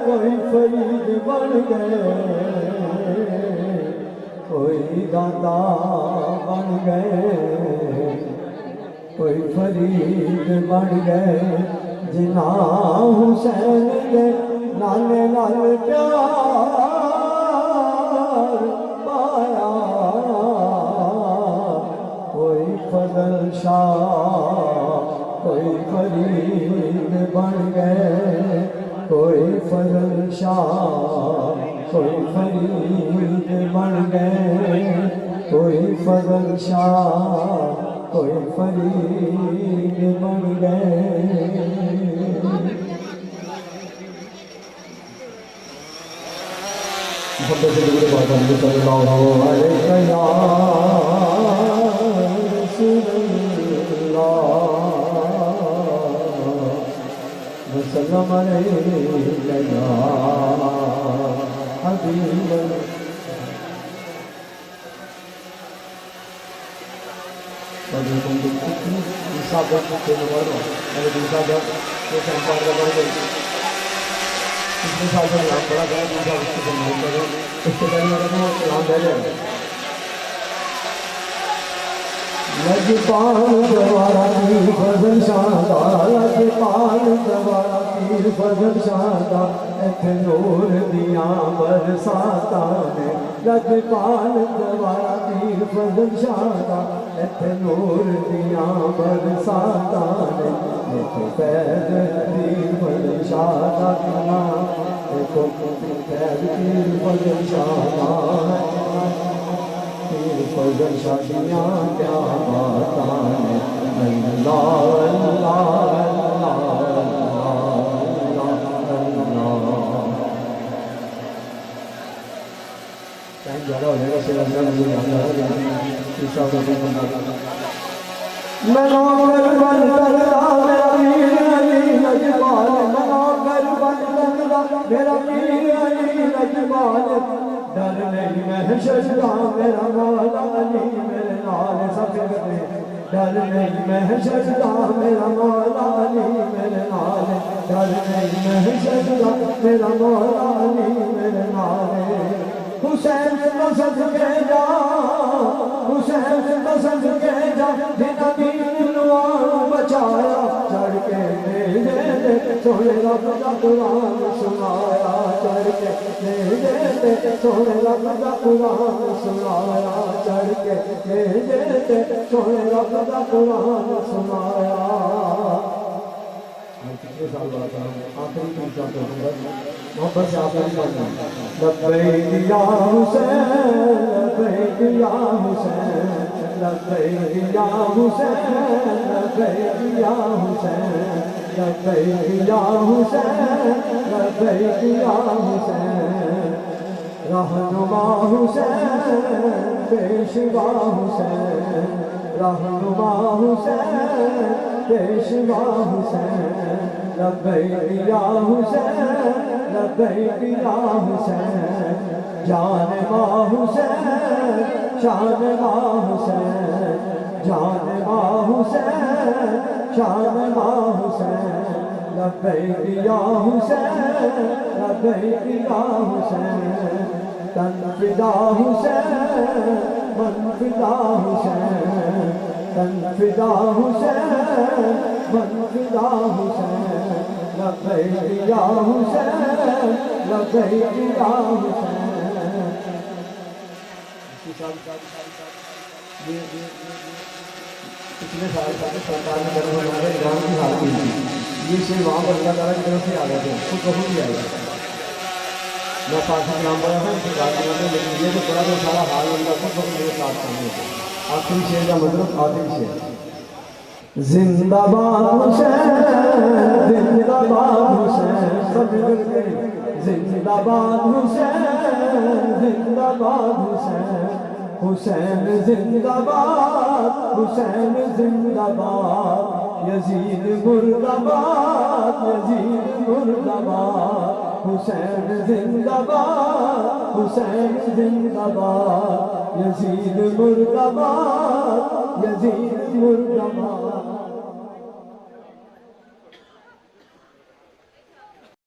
کوئی فرید بن گئے، کوئی داتا بن گئے، کوئی فرید بن گئے، جنا حسین کے نانے نال پیار پایا، کوئی فضل شاہ کوئی فرید بن گئے، کوئی فضل شاہ کوئی فرید بن گئے، کوئی فضل شاہ کوئی فرید بن گئے۔ محبت سے لوگ بات ہم صلی اللہ علیہ وسلم علیہ یا حبیب صاحب کے نمبر میں دوسرا جب وہ سنپار کا بڑھ گئی اس میں سال کا نام بڑا گیا، دوسرا اس کے نام کرو، اس کے پہلے میں کہتا ہوں نام دے جائے لجپال دوارا پیر فضل شاہدہ، لجپال دوارا پیر فضل شاہدہ، ایتھے نور دیاں برساتاں نے، لجپال دوارا پیر فضل شاہدہ، ایتھے نور دیاں برساتاں نے، ایتھے فیض پیر فضل شاہدہ کا نام، ایتھے فیض پیر فضل شاہدہ پیر فضل شادیاں کیا باتاں ہیں، اللہ اللہ اللہ اللہ۔ ٹائم زیادہ ہو جائے گا، شیر اندر مجھے جانا ہے تیسرا میں نوکر بن کرتا میرا پیر علی لجپال، میں نوکر بن کرتا میرا پیر علی لجپال، ڈر نہیں محشر کا میرا مولا علی میرے نال سفر میں، ڈر نہیں محشر کا میرا مولا علی میرے نال، ڈر نہیں محشر کا میرا مولا علی میرے نال۔ حسین سے پسند کے جا، حسین سے پسند کے جا، جنا دین نوان بچایا، چڑھ کے میرے سونے رب کا قرآن سنایا، چڑھ کے میرے سونے رب کا قرآن سنایا، چڑھ کے میرے سونے رب کا قرآن سنایا۔ کتنے سال بعد آخری پوچھا تو محبت سے آخری پڑھنا، لبیک یا حسین لبیک یا حسین لبیک یا حسین لبیک یا حسین لبیک یا حسین لبیک یا حسین، رہنما حسین پیشوا حسین، رہنما حسین پیشوا حسین، لبیک یا حسین لبیک یا حسین، جان ماں حسین شان ماں حسین، جان ماں حسین شان ماں حسین، لبیک یا حسین لبیک یا حسین، تن فدا حسین من فدا حسین، تن فدا حسین من فدا حسین، لبیک یا حسین لبیک یا حسین۔ پچھلے سال سرکار نے جب ہمارے ایران کی حالت کی تھی، یہ شیر وہاں پر اللہ تعالیٰ کی طرف سے آ گئے تھے، خود بخود ہی آئے گا، میں فارسی کا نام پڑھا تھا اس کے بعد میں، لیکن یہ تو پڑھا تو سارا حال اللہ خود بخود میرے ساتھ کرنے تھے۔ آخری شیر کا مطلب آخری شیر، زندہ باد حسین زندہ باد حسین، سب مل کے زندہ باد حسین زندہ باد حسین، حسین زندہ باد حسین زندہ باد، یزید مرد آباد یزید مرد آباد، حسین زندہ باد حسین زندہ باد، یزید مرد آباد یزید مرد آباد۔